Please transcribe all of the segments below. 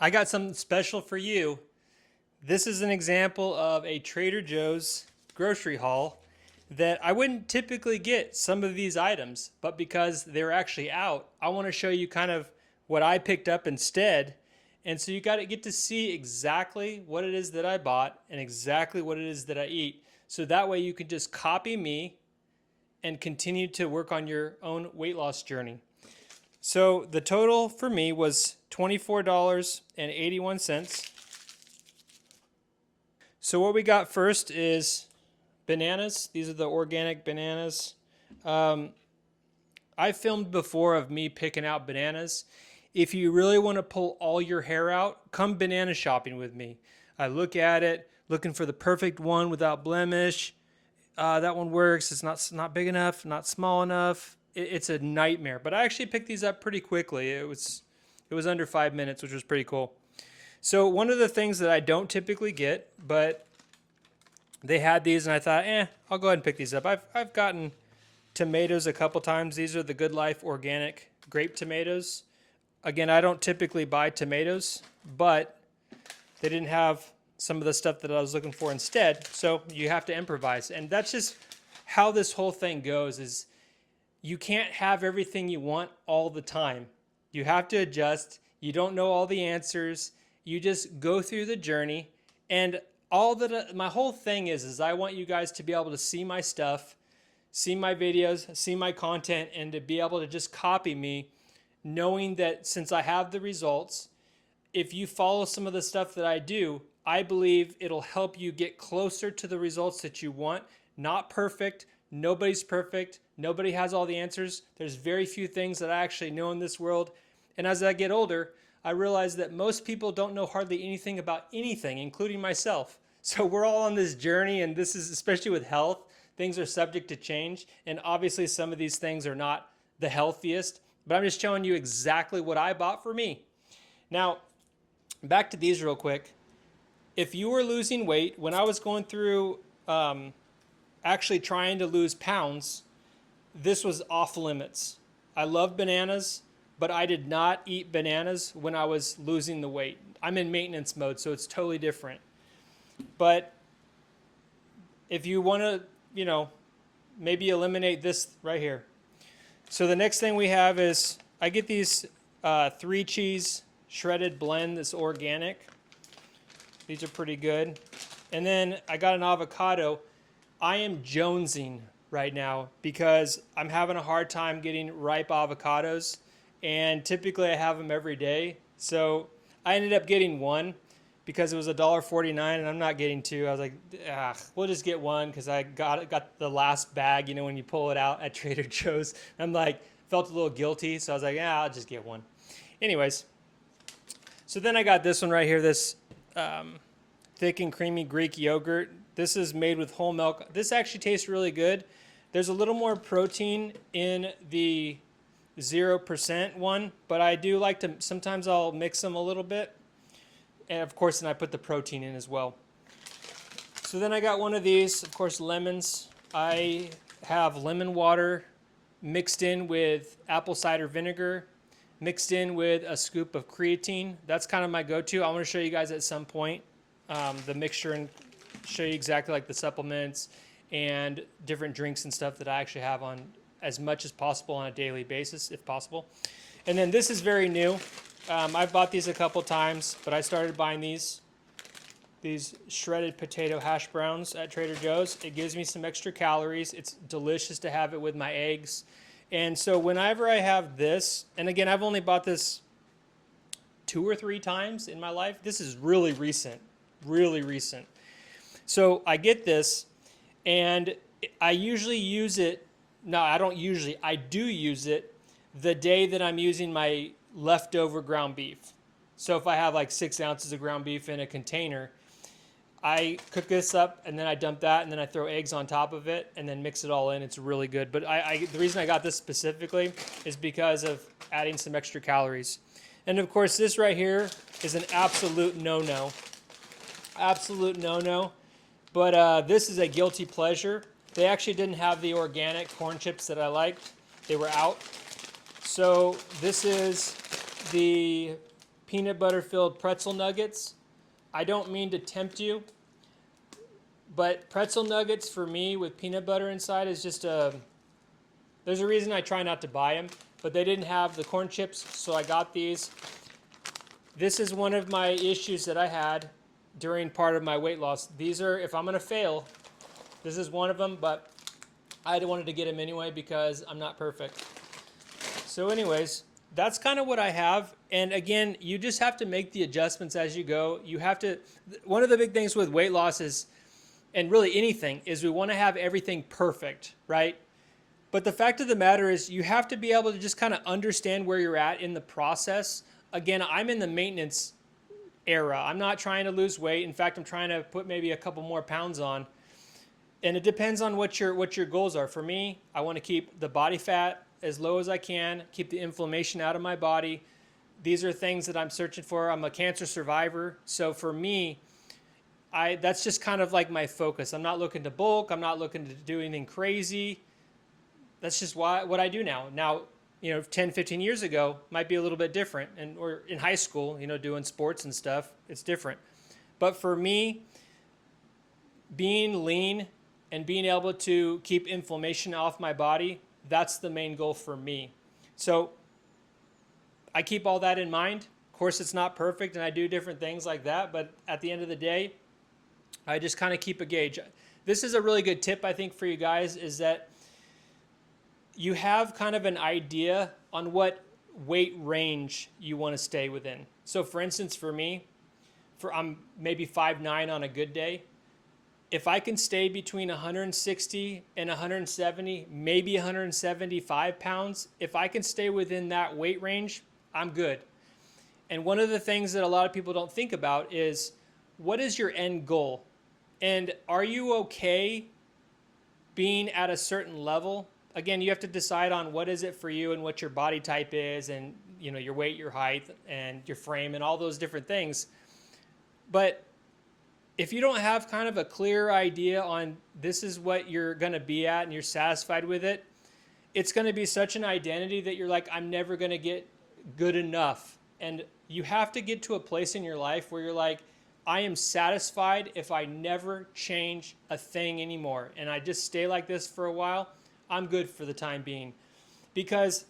I got something special for you. This is an example of a Trader Joe's grocery haul that I wouldn't typically get some of these items, but because they're actually out, I want to show you kind of what I picked up instead. And so you got to get to see exactly what it is that I bought and exactly what it is that I eat. So that way you can just copy me and continue to work on your own weight loss journey. So the total for me was $24.81. So what we got first is bananas. These are the organic bananas. I filmed before of me picking out bananas. If you really want to pull all your hair out, come banana shopping with me. I look at it, looking for the perfect one without blemish. That one works. It's not big enough, not small enough. It's a nightmare. But I actually picked these up pretty quickly. It was under 5 minutes, which was pretty cool. So one of the things that I don't typically get, but they had these, and I thought, I'll go ahead and pick these up. I've gotten tomatoes a couple times. These are the Good Life organic grape tomatoes. Again, I don't typically buy tomatoes, but they didn't have some of the stuff that I was looking for instead, so you have to improvise. And that's just how this whole thing goes, is you can't have everything you want all the time. You have to adjust. You don't know all the answers. You just go through the journey. And my whole thing is I want you guys to be able to see my stuff, see my videos, see my content, and to be able to just copy me, knowing that since I have the results, if you follow some of the stuff that I do, I believe it'll help you get closer to the results that you want. Not perfect. Nobody's perfect. Nobody has all the answers. There's very few things that I actually know in this world. And as I get older, I realize that most people don't know hardly anything about anything, including myself. So we're all on this journey, and this is, especially with health, things are subject to change. And obviously some of these things are not the healthiest, but I'm just showing you exactly what I bought for me. Now, back to these real quick. If you were losing weight, when I was going through actually trying to lose pounds, this was off limits. I love bananas, but I did not eat bananas when I was losing the weight. I'm in maintenance mode, so it's totally different. But if you want to, maybe eliminate this right here. So the next thing we have is, I get these 3 cheese shredded blend that's organic. These are pretty good. And then I got an avocado. I am jonesing right now because I'm having a hard time getting ripe avocados, and typically I have them every day. So I ended up getting one because it was $1.49 and I'm not getting 2. I was like, we'll just get one because I got the last bag, when you pull it out at Trader Joe's. I'm like, felt a little guilty, so I was like, I'll just get one. Anyways, so then I got this one right here, this thick and creamy Greek yogurt. This is made with whole milk. This actually tastes really good. There's a little more protein in the 0% one, but I do like to, sometimes I'll mix them a little bit. And of course, then I put the protein in as well. So then I got one of these, of course, lemons. I have lemon water mixed in with apple cider vinegar, mixed in with a scoop of creatine. That's kind of my go-to. I want to show you guys at some point the mixture and show you exactly like the supplements and different drinks and stuff that I actually have on as much as possible on a daily basis, if possible. And then this is very new. I've bought these a couple times, but I started buying these shredded potato hash browns at Trader Joe's. It gives me some extra calories. It's delicious to have it with my eggs. And so whenever I have this, and again, I've only bought this 2 or 3 times in my life. This is really recent, really recent. So I get this, and I usually use it. No, I don't usually. I do use it the day that I'm using my leftover ground beef. So if I have like 6 ounces of ground beef in a container, I cook this up and then I dump that and then I throw eggs on top of it and then mix it all in. It's really good. But the reason I got this specifically is because of adding some extra calories. And of course, this right here is an absolute no-no. Absolute no-no. But this is a guilty pleasure. They actually didn't have the organic corn chips that I liked. They were out. So this is the peanut butter filled pretzel nuggets. I don't mean to tempt you, but pretzel nuggets for me with peanut butter inside is just there's a reason I try not to buy them, but they didn't have the corn chips, so I got these. This is one of my issues that I had during part of my weight loss. These are, if I'm going to fail, this is one of them, but I wanted to get them anyway because I'm not perfect. So anyways, that's kind of what I have. And again, you just have to make the adjustments as you go. You have to, one of the big things with weight loss is, and really anything, is we want to have everything perfect, right? But the fact of the matter is you have to be able to just kind of understand where you're at in the process. Again, I'm in the maintenance era. I'm not trying to lose weight. In fact, I'm trying to put maybe a couple more pounds on. And it depends on what your goals are. For me, I want to keep the body fat as low as I can, keep the inflammation out of my body. These are things that I'm searching for. I'm a cancer survivor. So for me, that's just kind of like my focus. I'm not looking to bulk. I'm not looking to do anything crazy. That's just what I do now. Now, 10, 15 years ago might be a little bit different. Or in high school, doing sports and stuff, it's different. But for me, being lean and being able to keep inflammation off my body, that's the main goal for me. So I keep all that in mind. Of course, it's not perfect and I do different things like that, but at the end of the day, I just kind of keep a gauge. This is a really good tip, I think, for you guys, is that you have kind of an idea on what weight range you want to stay within. So for instance, for me, I'm maybe 5'9" on a good day. If I can stay between 160 and 170, maybe 175 pounds, if I can stay within that weight range, I'm good. And one of the things that a lot of people don't think about is, what is your end goal? And are you okay being at a certain level? Again, you have to decide on what is it for you and what your body type is and your weight, your height, and your frame and all those different things. But if you don't have kind of a clear idea on this is what you're going to be at and you're satisfied with it, it's going to be such an identity that you're like, I'm never going to get good enough. And you have to get to a place in your life where you're like, I am satisfied if I never change a thing anymore. And I just stay like this for a while, I'm good for the time being. Because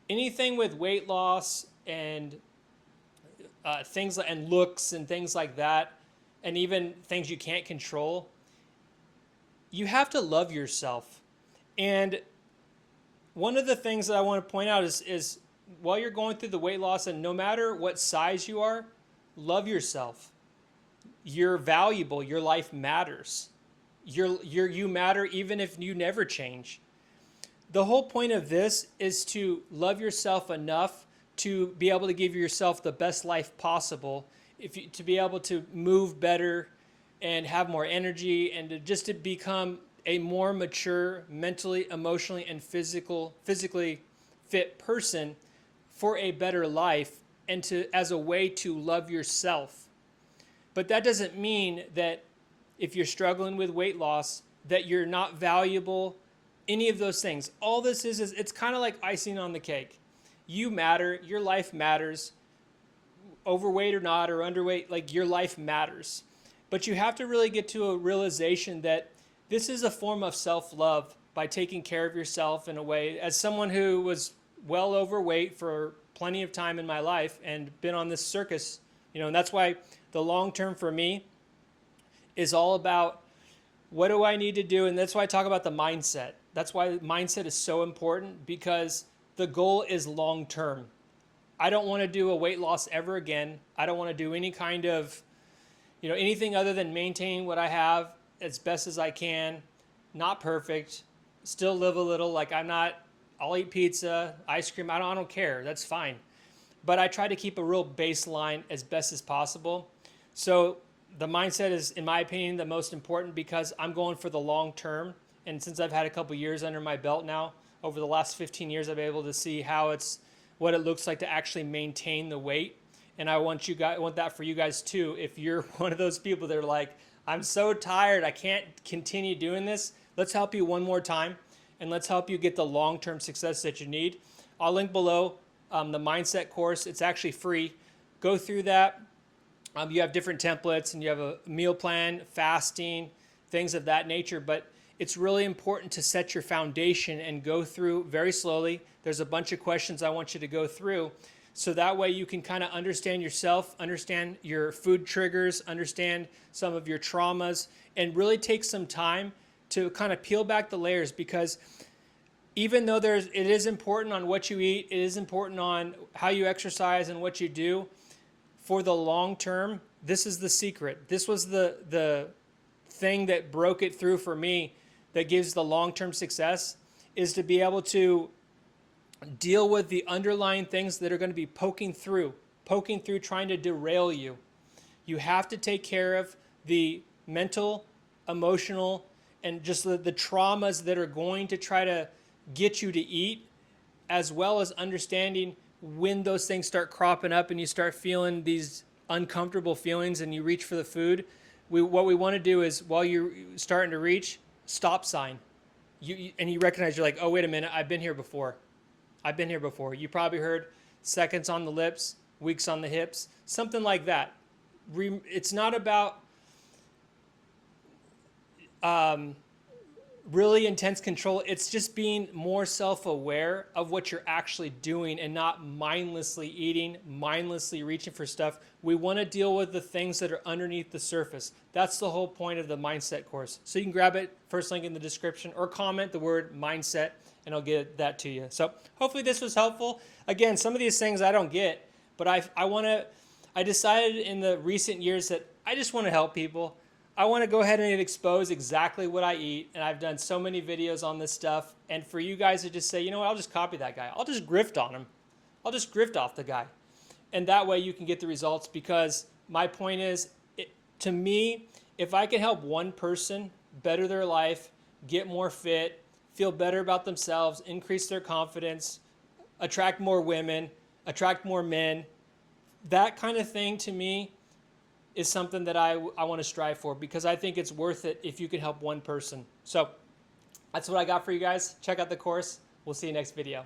anything with weight loss and things and looks and things like that, and even things you can't control, you have to love yourself. And one of the things that I want to point out is while you're going through the weight loss, and no matter what size you are, love yourself. You're valuable. Your life matters. You matter even if you never change. The whole point of this is to love yourself enough to be able to give yourself the best life possible, to be able to move better and have more energy, and to become a more mature, mentally, emotionally, and physically fit person for a better life, and as a way to love yourself. But that doesn't mean that if you're struggling with weight loss, that you're not valuable, any of those things. All this is it's kind of like icing on the cake. You matter, your life matters, overweight or not, or underweight, like your life matters. But you have to really get to a realization that this is a form of self-love by taking care of yourself in a way. As someone who was well overweight for plenty of time in my life and been on this circus, and that's why the long term for me is all about what do I need to do? And that's why I talk about the mindset. That's why mindset is so important, because the goal is long term. I don't want to do a weight loss ever again. I don't want to do any kind of, anything other than maintain what I have as best as I can. Not perfect. Still live a little. Like I'll eat pizza, ice cream. I don't care. That's fine. But I try to keep a real baseline as best as possible. So the mindset is, in my opinion, the most important, because I'm going for the long term. And since I've had a couple years under my belt now, over the last 15 years, I've been able to see what it looks like to actually maintain the weight. And I want that for you guys too. If you're one of those people that are like, I'm so tired, I can't continue doing this, let's help you one more time, and let's help you get the long-term success that you need. I'll link below the mindset course. It's actually free. go through that. You have different templates and you have a meal plan, fasting, things of that nature, but it's really important to set your foundation and go through very slowly. There's a bunch of questions I want you to go through, so that way you can kind of understand yourself, understand your food triggers, understand some of your traumas, and really take some time to kind of peel back the layers, because even though it is important on what you eat, it is important on how you exercise and what you do, for the long term, this is the secret. This was the thing that broke it through for me, that gives the long-term success, is to be able to deal with the underlying things that are going to be poking through, trying to derail you. You have to take care of the mental, emotional, and just the traumas that are going to try to get you to eat, as well as understanding when those things start cropping up and you start feeling these uncomfortable feelings and you reach for the food. What we want to do is, while you're starting to reach, stop sign. And you recognize, you're like, oh, wait a minute, I've been here before. You probably heard seconds on the lips, weeks on the hips, something like that. It's not about really intense control. It's just being more self-aware of what you're actually doing and not mindlessly eating, mindlessly reaching for stuff. We want to deal with the things that are underneath the surface. That's the whole point of the mindset course. So you can grab it, first link in the description, or comment the word mindset and I'll get that to you. So hopefully this was helpful. Again, some of these things I don't get, but I decided in the recent years that I just want to help people. I want to go ahead and expose exactly what I eat, and I've done so many videos on this stuff. And for you guys to just say, you know what, I'll just copy that guy. I'll just grift on him. I'll just grift off the guy. And that way you can get the results, because my point is, to me, if I can help one person better their life, get more fit, feel better about themselves, increase their confidence, attract more women, attract more men, that kind of thing to me is something that I want to strive for, because I think it's worth it if you can help one person. So that's what I got for you guys. Check out the course. We'll see you next video.